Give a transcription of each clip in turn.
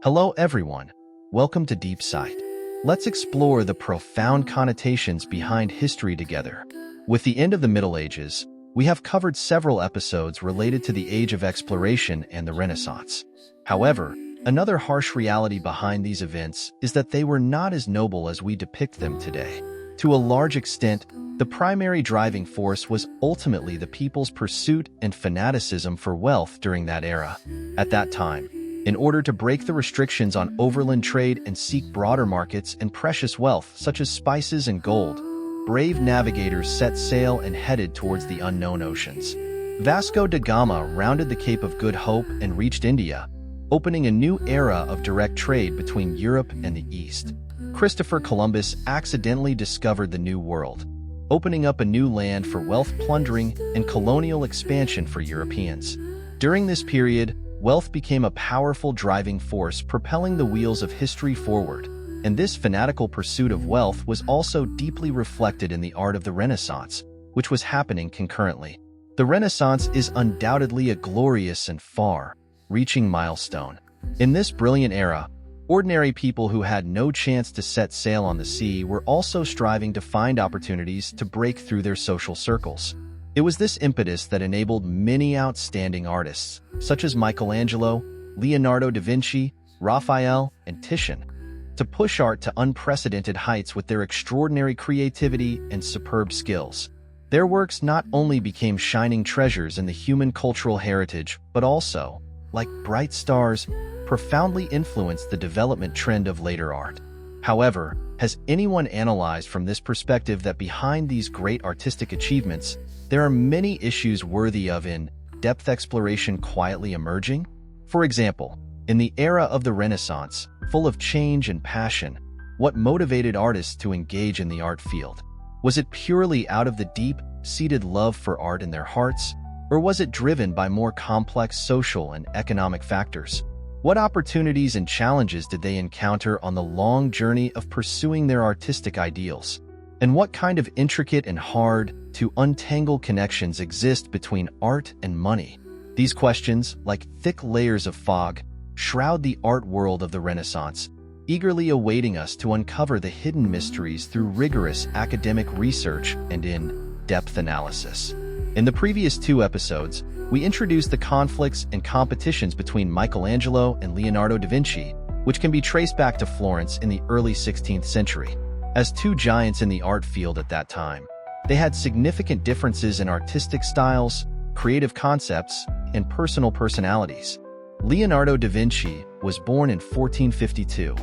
Hello everyone, welcome to Deep Sight. Let's explore the profound connotations behind history together. With the end of the Middle Ages, we have covered several episodes related to the Age of Exploration and the Renaissance. However, another harsh reality behind these events is that they were not as noble as we depict them today. To a large extent, the primary driving force was ultimately the people's pursuit and fanaticism for wealth during that era. At that time, in order to break the restrictions on overland trade and seek broader markets and precious wealth such as spices and gold, brave navigators set sail and headed towards the unknown oceans. Vasco da Gama rounded the Cape of Good Hope and reached India, opening a new era of direct trade between Europe and the East. Christopher Columbus accidentally discovered the New World, opening up a new land for wealth plundering and colonial expansion for Europeans. During this period, wealth became a powerful driving force propelling the wheels of history forward, and this fanatical pursuit of wealth was also deeply reflected in the art of the Renaissance, which was happening concurrently. The Renaissance is undoubtedly a glorious and far-reaching milestone. In this brilliant era, ordinary people who had no chance to set sail on the sea were also striving to find opportunities to break through their social circles. It was this impetus that enabled many outstanding artists, such as Michelangelo, Leonardo da Vinci, Raphael, and Titian, to push art to unprecedented heights with their extraordinary creativity and superb skills. Their works not only became shining treasures in the human cultural heritage, but also, like bright stars, profoundly influenced the development trend of later art. However, has anyone analyzed from this perspective that behind these great artistic achievements, there are many issues worthy of in-depth exploration quietly emerging? For example, in the era of the Renaissance, full of change and passion, what motivated artists to engage in the art field? Was it purely out of the deep-seated love for art in their hearts, or was it driven by more complex social and economic factors? What opportunities and challenges did they encounter on the long journey of pursuing their artistic ideals? And what kind of intricate and hard-to-untangle connections exist between art and money? These questions, like thick layers of fog, shroud the art world of the Renaissance, eagerly awaiting us to uncover the hidden mysteries through rigorous academic research and in-depth analysis. In the previous two episodes, we introduced the conflicts and competitions between Michelangelo and Leonardo da Vinci, which can be traced back to Florence in the early 16th century. As two giants in the art field at that time, they had significant differences in artistic styles, creative concepts, and personal personalities. Leonardo da Vinci was born in 1452.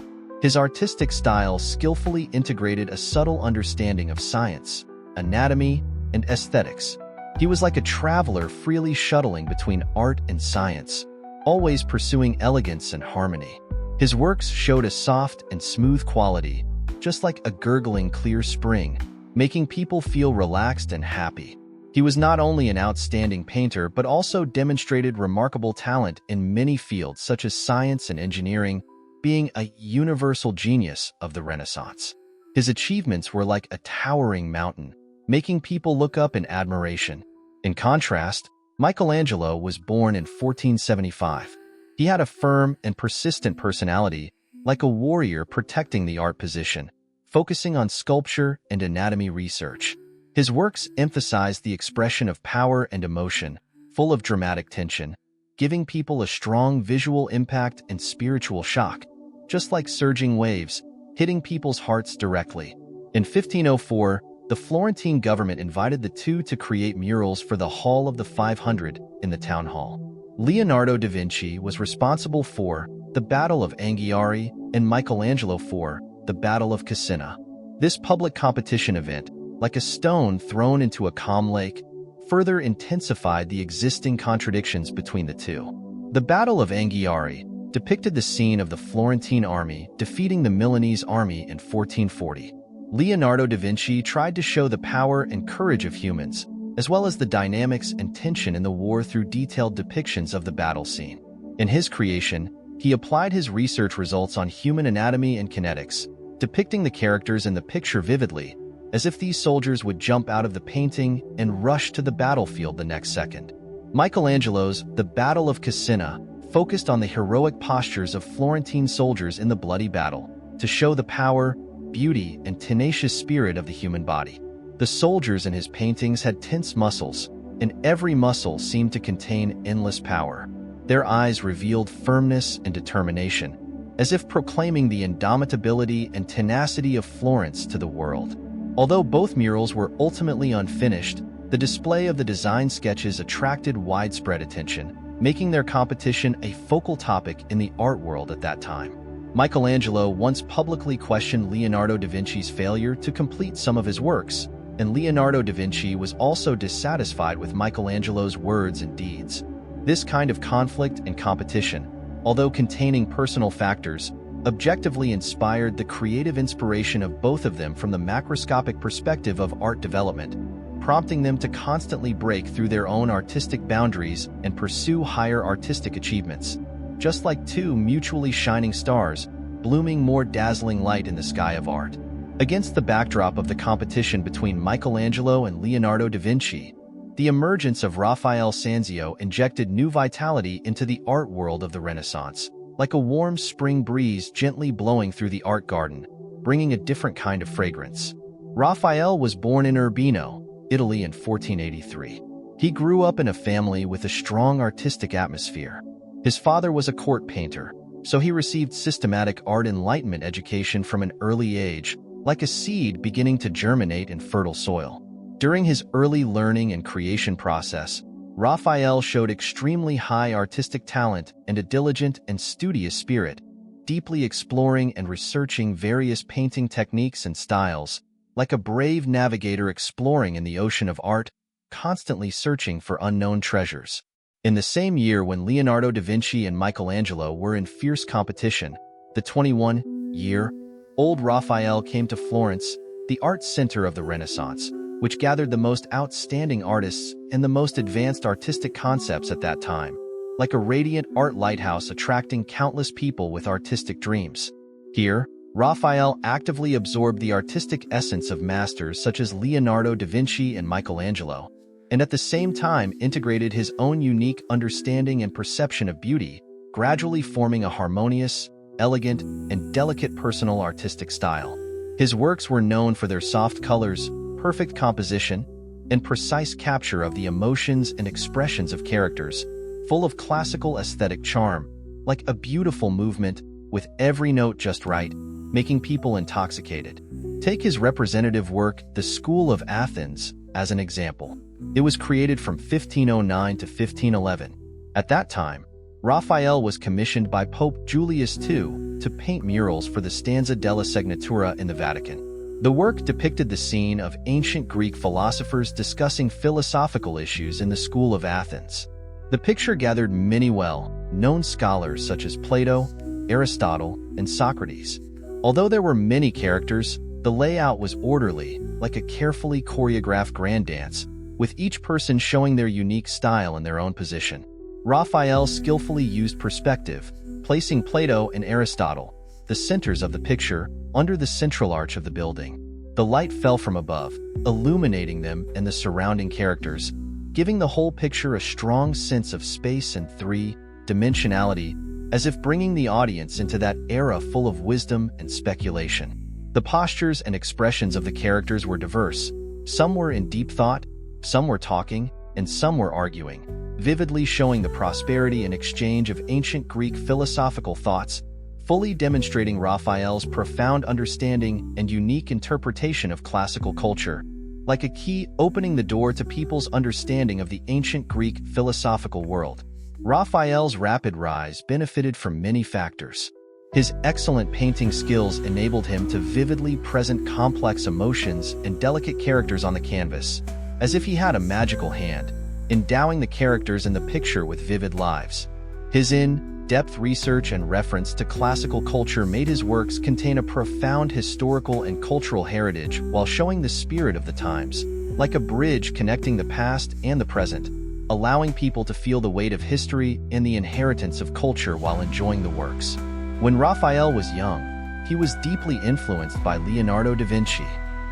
His artistic style skillfully integrated a subtle understanding of science, anatomy, and aesthetics. He was like a traveler freely shuttling between art and science, always pursuing elegance and harmony. His works showed a soft and smooth quality, just like a gurgling clear spring, making people feel relaxed and happy. He was not only an outstanding painter but also demonstrated remarkable talent in many fields such as science and engineering, being a universal genius of the Renaissance. His achievements were like a towering mountain, making people look up in admiration. In contrast, Michelangelo was born in 1475. He had a firm and persistent personality, like a warrior protecting the art position, focusing on sculpture and anatomy research. His works emphasized the expression of power and emotion, full of dramatic tension, giving people a strong visual impact and spiritual shock, just like surging waves, hitting people's hearts directly. In 1504, the Florentine government invited the two to create murals for the Hall of the 500 in the town hall. Leonardo da Vinci was responsible for the Battle of Anghiari and Michelangelo for the Battle of Cassina. This public competition event, like a stone thrown into a calm lake, further intensified the existing contradictions between the two. The Battle of Anghiari depicted the scene of the Florentine army defeating the Milanese army in 1440. Leonardo da Vinci tried to show the power and courage of humans, as well as the dynamics and tension in the war through detailed depictions of the battle scene. In his creation, he applied his research results on human anatomy and kinetics, depicting the characters in the picture vividly, as if these soldiers would jump out of the painting and rush to the battlefield the next second. Michelangelo's The Battle of Cassina focused on the heroic postures of Florentine soldiers in the bloody battle, to show the power, beauty, and tenacious spirit of the human body. The soldiers in his paintings had tense muscles, and every muscle seemed to contain endless power. Their eyes revealed firmness and determination, as if proclaiming the indomitability and tenacity of Florence to the world. Although both murals were ultimately unfinished, the display of the design sketches attracted widespread attention, making their competition a focal topic in the art world at that time. Michelangelo once publicly questioned Leonardo da Vinci's failure to complete some of his works, and Leonardo da Vinci was also dissatisfied with Michelangelo's words and deeds. This kind of conflict and competition, although containing personal factors, objectively inspired the creative inspiration of both of them from the macroscopic perspective of art development, prompting them to constantly break through their own artistic boundaries and pursue higher artistic achievements. Just like two mutually shining stars, blooming more dazzling light in the sky of art. Against the backdrop of the competition between Michelangelo and Leonardo da Vinci, the emergence of Raphael Sanzio injected new vitality into the art world of the Renaissance, like a warm spring breeze gently blowing through the art garden, bringing a different kind of fragrance. Raphael was born in Urbino, Italy in 1483. He grew up in a family with a strong artistic atmosphere. His father was a court painter, so he received systematic art enlightenment education from an early age, like a seed beginning to germinate in fertile soil. During his early learning and creation process, Raphael showed extremely high artistic talent and a diligent and studious spirit, deeply exploring and researching various painting techniques and styles, like a brave navigator exploring in the ocean of art, constantly searching for unknown treasures. In the same year when Leonardo da Vinci and Michelangelo were in fierce competition, the 21-year-old Raphael came to Florence, the art center of the Renaissance, which gathered the most outstanding artists and the most advanced artistic concepts at that time, like a radiant art lighthouse attracting countless people with artistic dreams. Here, Raphael actively absorbed the artistic essence of masters such as Leonardo da Vinci and Michelangelo, and at the same time integrated his own unique understanding and perception of beauty, gradually forming a harmonious, elegant, and delicate personal artistic style. His works were known for their soft colors, perfect composition, and precise capture of the emotions and expressions of characters, full of classical aesthetic charm, like a beautiful movement, with every note just right, making people intoxicated. Take his representative work, The School of Athens, as an example. It was created from 1509 to 1511. At that time, Raphael was commissioned by Pope Julius II to paint murals for the Stanza della Segnatura in the Vatican. The work depicted the scene of ancient Greek philosophers discussing philosophical issues in the School of Athens. The picture gathered many well-known scholars such as Plato, Aristotle, and Socrates. Although there were many characters, the layout was orderly, like a carefully choreographed grand dance, with each person showing their unique style in their own position. Raphael skillfully used perspective, placing Plato and Aristotle, the centers of the picture, under the central arch of the building. The light fell from above, illuminating them and the surrounding characters, giving the whole picture a strong sense of space and three-dimensionality, as if bringing the audience into that era full of wisdom and speculation. The postures and expressions of the characters were diverse. Some were in deep thought, some were talking, and some were arguing, vividly showing the prosperity and exchange of ancient Greek philosophical thoughts, fully demonstrating Raphael's profound understanding and unique interpretation of classical culture, like a key opening the door to people's understanding of the ancient Greek philosophical world. Raphael's rapid rise benefited from many factors. His excellent painting skills enabled him to vividly present complex emotions and delicate characters on the canvas, as if he had a magical hand, endowing the characters in the picture with vivid lives. His in-depth research and reference to classical culture made his works contain a profound historical and cultural heritage while showing the spirit of the times, like a bridge connecting the past and the present, allowing people to feel the weight of history and the inheritance of culture while enjoying the works. When Raphael was young, he was deeply influenced by Leonardo da Vinci.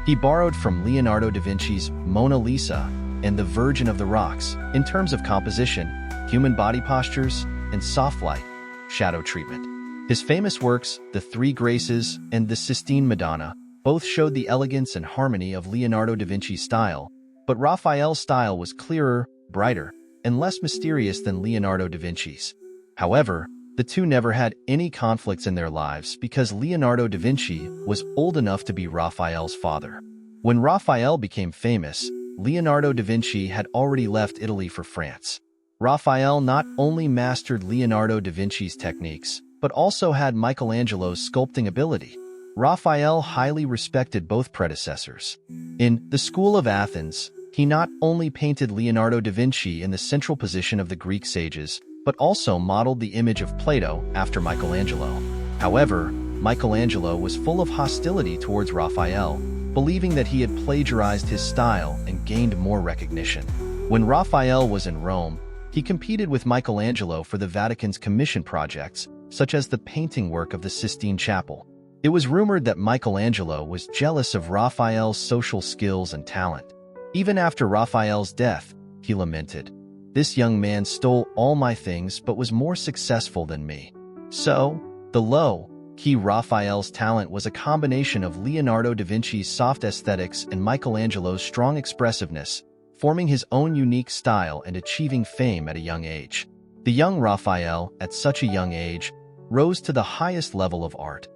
He borrowed from Leonardo da Vinci's Mona Lisa and the Virgin of the Rocks in terms of composition, human body postures, and soft light, shadow treatment. His famous works, The Three Graces and the Sistine Madonna, both showed the elegance and harmony of Leonardo da Vinci's style, but Raphael's style was clearer, brighter, and less mysterious than Leonardo da Vinci's. However, the two never had any conflicts in their lives because Leonardo da Vinci was old enough to be Raphael's father. When Raphael became famous, Leonardo da Vinci had already left Italy for France. Raphael not only mastered Leonardo da Vinci's techniques, but also had Michelangelo's sculpting ability. Raphael highly respected both predecessors. In the School of Athens, he not only painted Leonardo da Vinci in the central position of the Greek sages, but also modeled the image of Plato after Michelangelo. However, Michelangelo was full of hostility towards Raphael, believing that he had plagiarized his style and gained more recognition. When Raphael was in Rome, he competed with Michelangelo for the Vatican's commission projects, such as the painting work of the Sistine Chapel. It was rumored that Michelangelo was jealous of Raphael's social skills and talent. Even after Raphael's death, he lamented, "This young man stole all my things but was more successful than me." So, the low-key Raphael's talent was a combination of Leonardo da Vinci's soft aesthetics and Michelangelo's strong expressiveness, forming his own unique style and achieving fame at a young age. The young Raphael, at such a young age, rose to the highest level of art,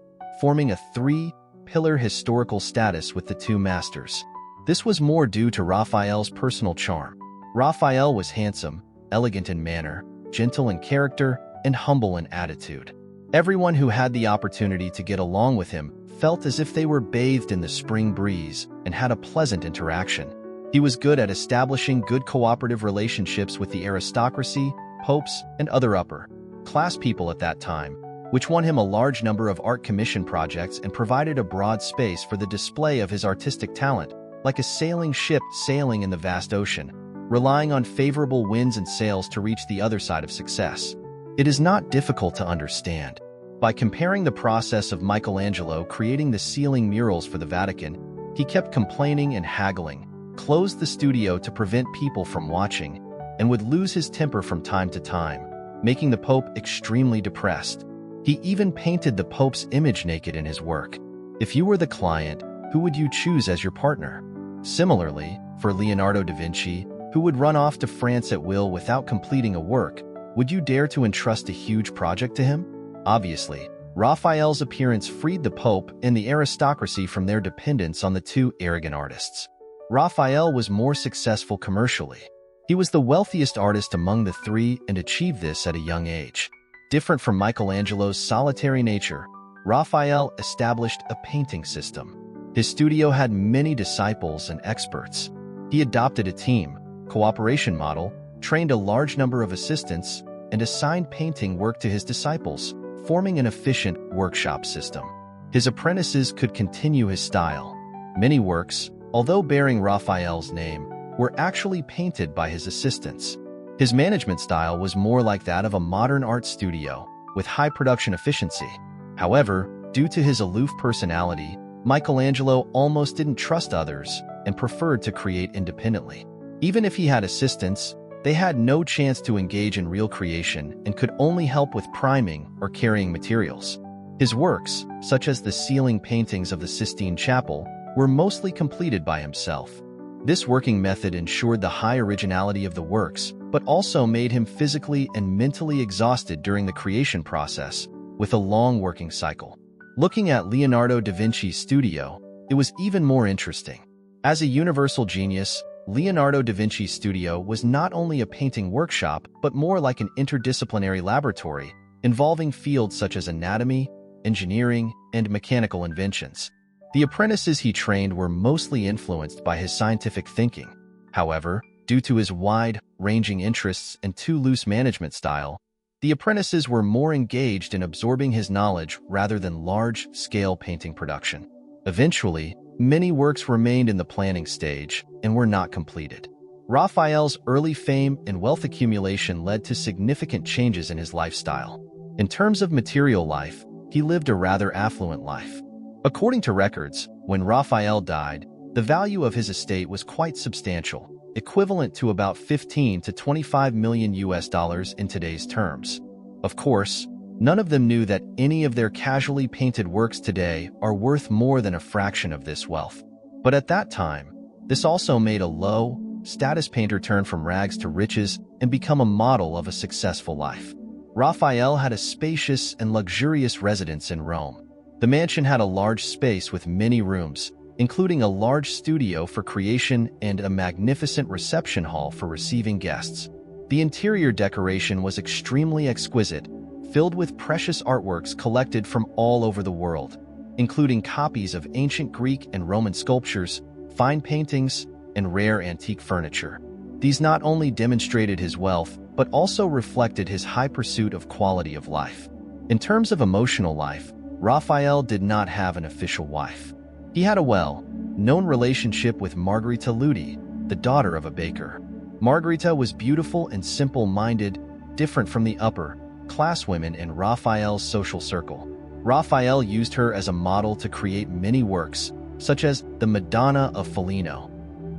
forming a three-pillar historical status with the two masters. This was more due to Raphael's personal charm. Raphael was handsome, elegant in manner, gentle in character, and humble in attitude. Everyone who had the opportunity to get along with him felt as if they were bathed in the spring breeze and had a pleasant interaction. He was good at establishing good cooperative relationships with the aristocracy, popes, and other upper-class people at that time, which won him a large number of art commission projects and provided a broad space for the display of his artistic talent, like a sailing ship sailing in the vast ocean, relying on favorable winds and sails to reach the other side of success. It is not difficult to understand. By comparing the process of Michelangelo creating the ceiling murals for the Vatican, he kept complaining and haggling, closed the studio to prevent people from watching, and would lose his temper from time to time, making the Pope extremely depressed. He even painted the Pope's image naked in his work. If you were the client, who would you choose as your partner? Similarly, for Leonardo da Vinci, who would run off to France at will without completing a work, would you dare to entrust a huge project to him? Obviously, Raphael's appearance freed the Pope and the aristocracy from their dependence on the two arrogant artists. Raphael was more successful commercially. He was the wealthiest artist among the three and achieved this at a young age. Different from Michelangelo's solitary nature, Raphael established a painting system. His studio had many disciples and experts. He adopted a team, cooperation model, trained a large number of assistants, and assigned painting work to his disciples, forming an efficient workshop system. His apprentices could continue his style. Many works, although bearing Raphael's name, were actually painted by his assistants. His management style was more like that of a modern art studio, with high production efficiency. However, due to his aloof personality, Michelangelo almost didn't trust others and preferred to create independently. Even if he had assistants, they had no chance to engage in real creation and could only help with priming or carrying materials. His works, such as the ceiling paintings of the Sistine Chapel, were mostly completed by himself. This working method ensured the high originality of the works, but also made him physically and mentally exhausted during the creation process, with a long working cycle. Looking at Leonardo da Vinci's studio, it was even more interesting. As a universal genius, Leonardo da Vinci's studio was not only a painting workshop, but more like an interdisciplinary laboratory, involving fields such as anatomy, engineering, and mechanical inventions. The apprentices he trained were mostly influenced by his scientific thinking. However, due to his wide-ranging interests and too loose management style, the apprentices were more engaged in absorbing his knowledge rather than large-scale painting production. Eventually, many works remained in the planning stage and were not completed. Raphael's early fame and wealth accumulation led to significant changes in his lifestyle. In terms of material life, he lived a rather affluent life. According to records, when Raphael died, the value of his estate was quite substantial, equivalent to about 15 to 25 million US dollars in today's terms. Of course, none of them knew that any of their casually painted works today are worth more than a fraction of this wealth. But at that time, this also made a low-status painter turn from rags to riches and become a model of a successful life. Raphael had a spacious and luxurious residence in Rome. The mansion had a large space with many rooms, including a large studio for creation and a magnificent reception hall for receiving guests. The interior decoration was extremely exquisite, filled with precious artworks collected from all over the world, including copies of ancient Greek and Roman sculptures, fine paintings, and rare antique furniture. These not only demonstrated his wealth, but also reflected his high pursuit of quality of life. In terms of emotional life, Raphael did not have an official wife. He had a well-known relationship with Margherita Ludi, the daughter of a baker. Margherita was beautiful and simple-minded, different from the upper-class women in Raphael's social circle. Raphael used her as a model to create many works, such as the Madonna of Urbino,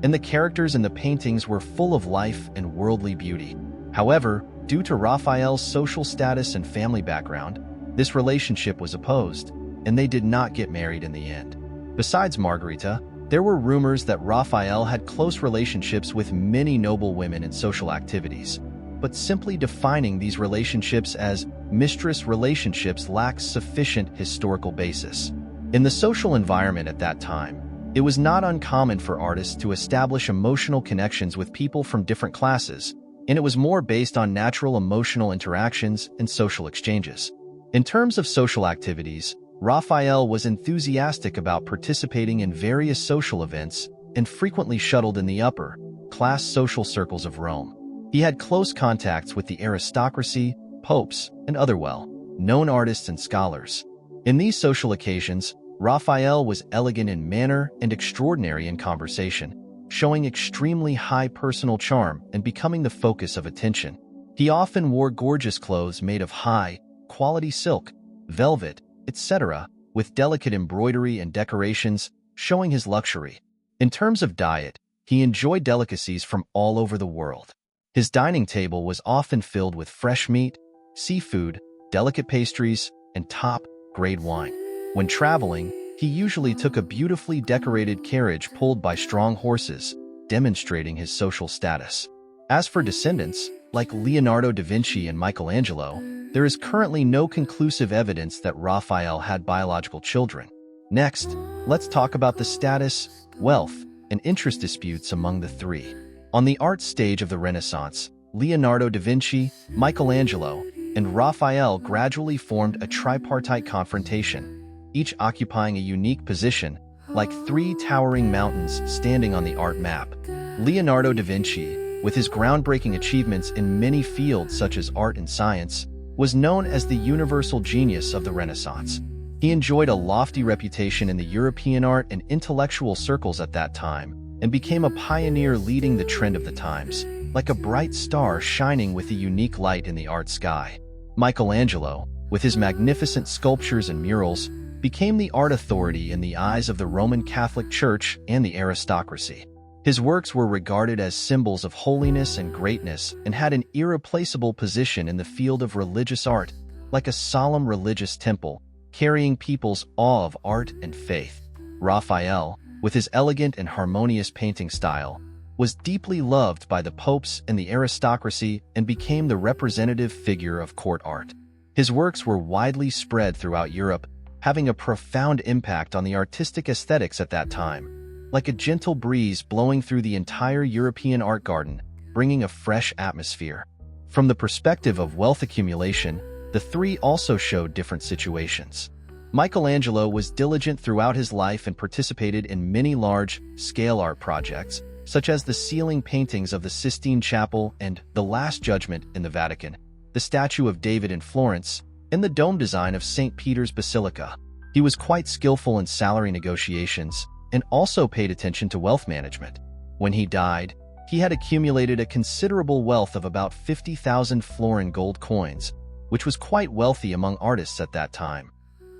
and the characters in the paintings were full of life and worldly beauty. However, due to Raphael's social status and family background, this relationship was opposed, and they did not get married in the end. Besides Margherita, there were rumors that Raphael had close relationships with many noble women in social activities, but simply defining these relationships as mistress relationships lacks sufficient historical basis. In the social environment at that time, it was not uncommon for artists to establish emotional connections with people from different classes, and it was more based on natural emotional interactions and social exchanges. In terms of social activities, Raphael was enthusiastic about participating in various social events and frequently shuttled in the upper-class social circles of Rome. He had close contacts with the aristocracy, popes, and other well-known artists and scholars. In these social occasions, Raphael was elegant in manner and extraordinary in conversation, showing extremely high personal charm and becoming the focus of attention. He often wore gorgeous clothes made of high-quality silk, velvet, etc., with delicate embroidery and decorations, showing his luxury. In terms of diet, he enjoyed delicacies from all over the world. His dining table was often filled with fresh meat, seafood, delicate pastries, and top-grade wine. When traveling, he usually took a beautifully decorated carriage pulled by strong horses, demonstrating his social status. As for descendants, like Leonardo da Vinci and Michelangelo, there is currently no conclusive evidence that Raphael had biological children. Next, let's talk about the status, wealth, and interest disputes among the three. On the art stage of the Renaissance, Leonardo da Vinci, Michelangelo, and Raphael gradually formed a tripartite confrontation, each occupying a unique position, like three towering mountains standing on the art map. Leonardo da Vinci, with his groundbreaking achievements in many fields such as art and science, was known as the universal genius of the Renaissance. He enjoyed a lofty reputation in the European art and intellectual circles at that time, and became a pioneer leading the trend of the times, like a bright star shining with a unique light in the art sky. Michelangelo, with his magnificent sculptures and murals, became the art authority in the eyes of the Roman Catholic Church and the aristocracy. His works were regarded as symbols of holiness and greatness and had an irreplaceable position in the field of religious art, like a solemn religious temple, carrying people's awe of art and faith. Raphael, with his elegant and harmonious painting style, was deeply loved by the popes and the aristocracy and became the representative figure of court art. His works were widely spread throughout Europe, having a profound impact on the artistic aesthetics at that time, like a gentle breeze blowing through the entire European art garden, bringing a fresh atmosphere. From the perspective of wealth accumulation, the three also showed different situations. Michelangelo was diligent throughout his life and participated in many large-scale art projects, such as the ceiling paintings of the Sistine Chapel and The Last Judgment in the Vatican, the statue of David in Florence, and the dome design of St. Peter's Basilica. He was quite skillful in salary negotiations and also paid attention to wealth management. When he died, he had accumulated a considerable wealth of about 50,000 florin gold coins, which was quite wealthy among artists at that time.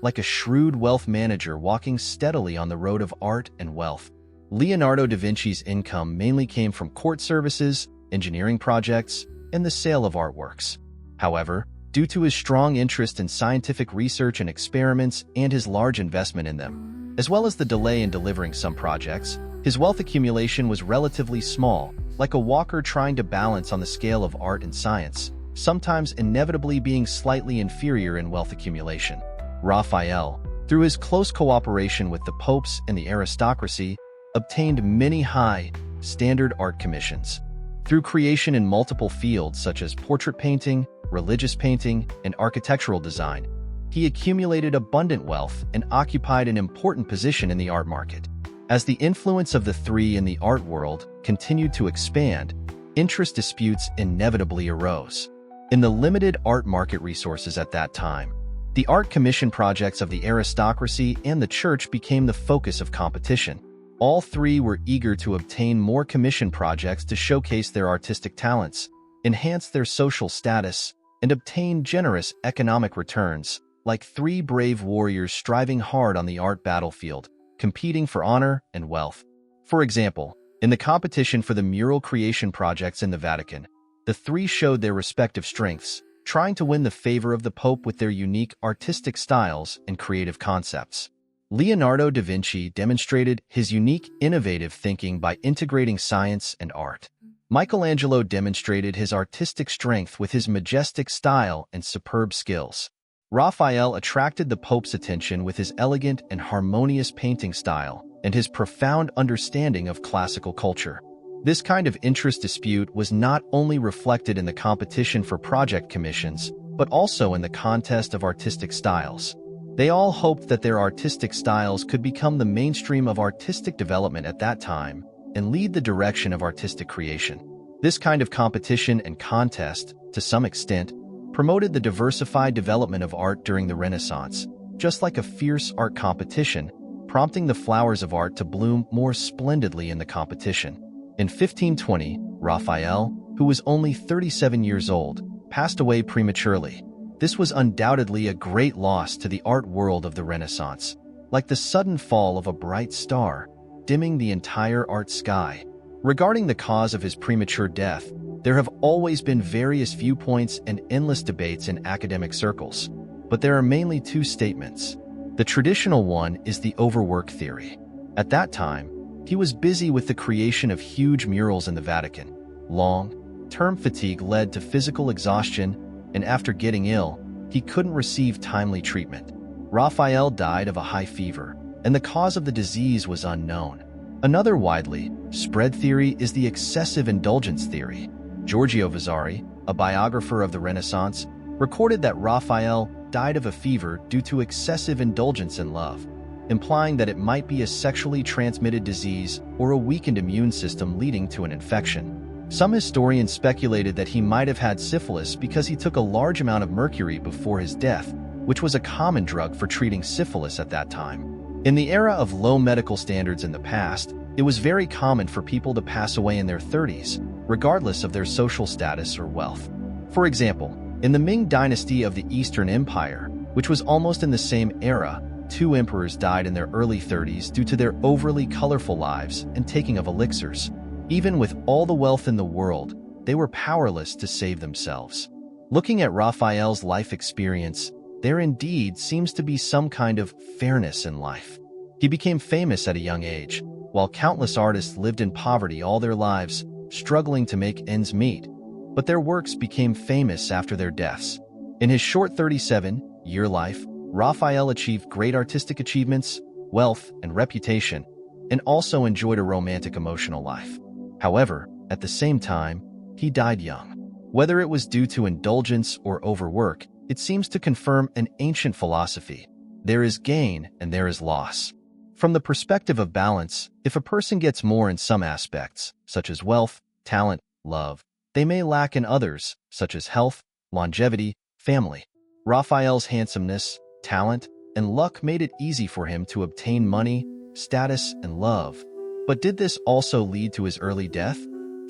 Like a shrewd wealth manager walking steadily on the road of art and wealth, Leonardo da Vinci's income mainly came from court services, engineering projects, and the sale of artworks. However, due to his strong interest in scientific research and experiments and his large investment in them, as well as the delay in delivering some projects. His wealth accumulation was relatively small, like a walker trying to balance on the scale of art and science, sometimes inevitably being slightly inferior in wealth accumulation. Raphael, through his close cooperation with the popes and the aristocracy, obtained many high-standard art commissions. Through creation in multiple fields such as portrait painting, religious painting, and architectural design, he accumulated abundant wealth and occupied an important position in the art market. As the influence of the three in the art world continued to expand, interest disputes inevitably arose. In the limited art market resources at that time, the art commission projects of the aristocracy and the church became the focus of competition. All three were eager to obtain more commission projects to showcase their artistic talents, enhance their social status, and obtain generous economic returns, like three brave warriors striving hard on the art battlefield, competing for honor and wealth. For example, in the competition for the mural creation projects in the Vatican, the three showed their respective strengths, trying to win the favor of the Pope with their unique artistic styles and creative concepts. Leonardo da Vinci demonstrated his unique, innovative thinking by integrating science and art. Michelangelo demonstrated his artistic strength with his majestic style and superb skills. Raphael attracted the Pope's attention with his elegant and harmonious painting style and his profound understanding of classical culture. This kind of interest dispute was not only reflected in the competition for project commissions, but also in the contest of artistic styles. They all hoped that their artistic styles could become the mainstream of artistic development at that time and lead the direction of artistic creation. This kind of competition and contest, to some extent, promoted the diversified development of art during the Renaissance, just like a fierce art competition, prompting the flowers of art to bloom more splendidly in the competition. In 1520, Raphael, who was only 37 years old, passed away prematurely. This was undoubtedly a great loss to the art world of the Renaissance, like the sudden fall of a bright star, dimming the entire art sky. Regarding the cause of his premature death, there have always been various viewpoints and endless debates in academic circles, but there are mainly two statements. The traditional one is the overwork theory. At that time, he was busy with the creation of huge murals in the Vatican. Long-term fatigue led to physical exhaustion, and after getting ill, he couldn't receive timely treatment. Raphael died of a high fever, and the cause of the disease was unknown. Another widely spread theory is the excessive indulgence theory. Giorgio Vasari, a biographer of the Renaissance, recorded that Raphael died of a fever due to excessive indulgence in love, implying that it might be a sexually transmitted disease or a weakened immune system leading to an infection. Some historians speculated that he might have had syphilis because he took a large amount of mercury before his death, which was a common drug for treating syphilis at that time. In the era of low medical standards in the past, it was very common for people to pass away in their 30s, regardless of their social status or wealth. For example, in the Ming dynasty of the Eastern Empire, which was almost in the same era, 2 emperors died in their early 30s due to their overly colorful lives and taking of elixirs. Even with all the wealth in the world, they were powerless to save themselves. Looking at Raphael's life experience, there indeed seems to be some kind of fairness in life. He became famous at a young age, while countless artists lived in poverty all their lives, struggling to make ends meet. But their works became famous after their deaths. In his short 37-year life, Raphael achieved great artistic achievements, wealth, and reputation, and also enjoyed a romantic emotional life. However, at the same time, he died young. Whether it was due to indulgence or overwork, it seems to confirm an ancient philosophy: there is gain and there is loss. From the perspective of balance, if a person gets more in some aspects, such as wealth, talent, love, they may lack in others, such as health, longevity, family. Raphael's handsomeness, talent, and luck made it easy for him to obtain money, status, and love. But did this also lead to his early death?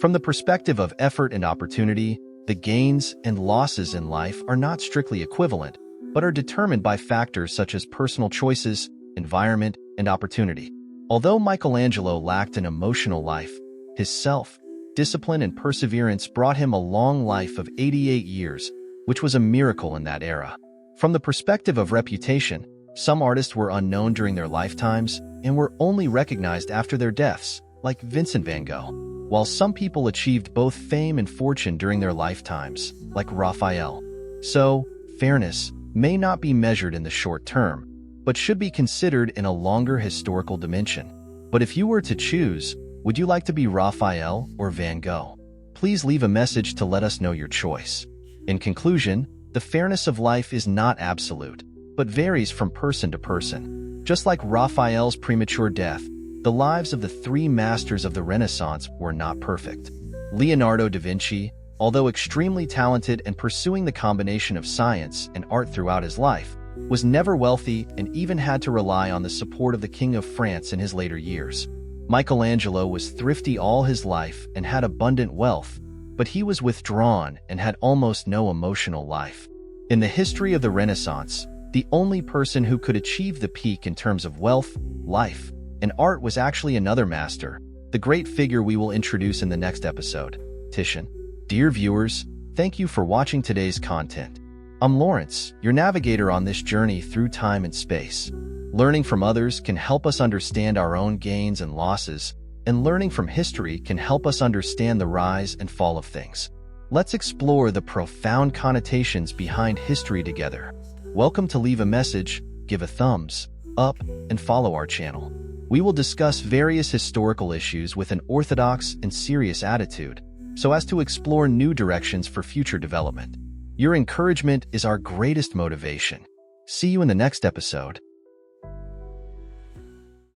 From the perspective of effort and opportunity, the gains and losses in life are not strictly equivalent, but are determined by factors such as personal choices, environment, and opportunity. Although Michelangelo lacked an emotional life, his self-discipline and perseverance brought him a long life of 88 years, which was a miracle in that era. From the perspective of reputation, some artists were unknown during their lifetimes and were only recognized after their deaths, like Vincent van Gogh, while some people achieved both fame and fortune during their lifetimes, like Raphael. So, fairness may not be measured in the short term, but should be considered in a longer historical dimension. But if you were to choose, would you like to be Raphael or Van Gogh? Please leave a message to let us know your choice. In conclusion, the fairness of life is not absolute, but varies from person to person. Just like Raphael's premature death, the lives of the three masters of the Renaissance were not perfect. Leonardo da Vinci, although extremely talented and pursuing the combination of science and art throughout his life, was never wealthy and even had to rely on the support of the King of France in his later years. Michelangelo was thrifty all his life and had abundant wealth, but he was withdrawn and had almost no emotional life. In the history of the Renaissance, the only person who could achieve the peak in terms of wealth, life, and art was actually another master, the great figure we will introduce in the next episode, Titian. Dear viewers, thank you for watching today's content. I'm Lawrence, your navigator on this journey through time and space. Learning from others can help us understand our own gains and losses, and learning from history can help us understand the rise and fall of things. Let's explore the profound connotations behind history together. Welcome to Leave a Message, give a thumbs up, and follow our channel. We will discuss various historical issues with an orthodox and serious attitude, so as to explore new directions for future development. Your encouragement is our greatest motivation. See you in the next episode.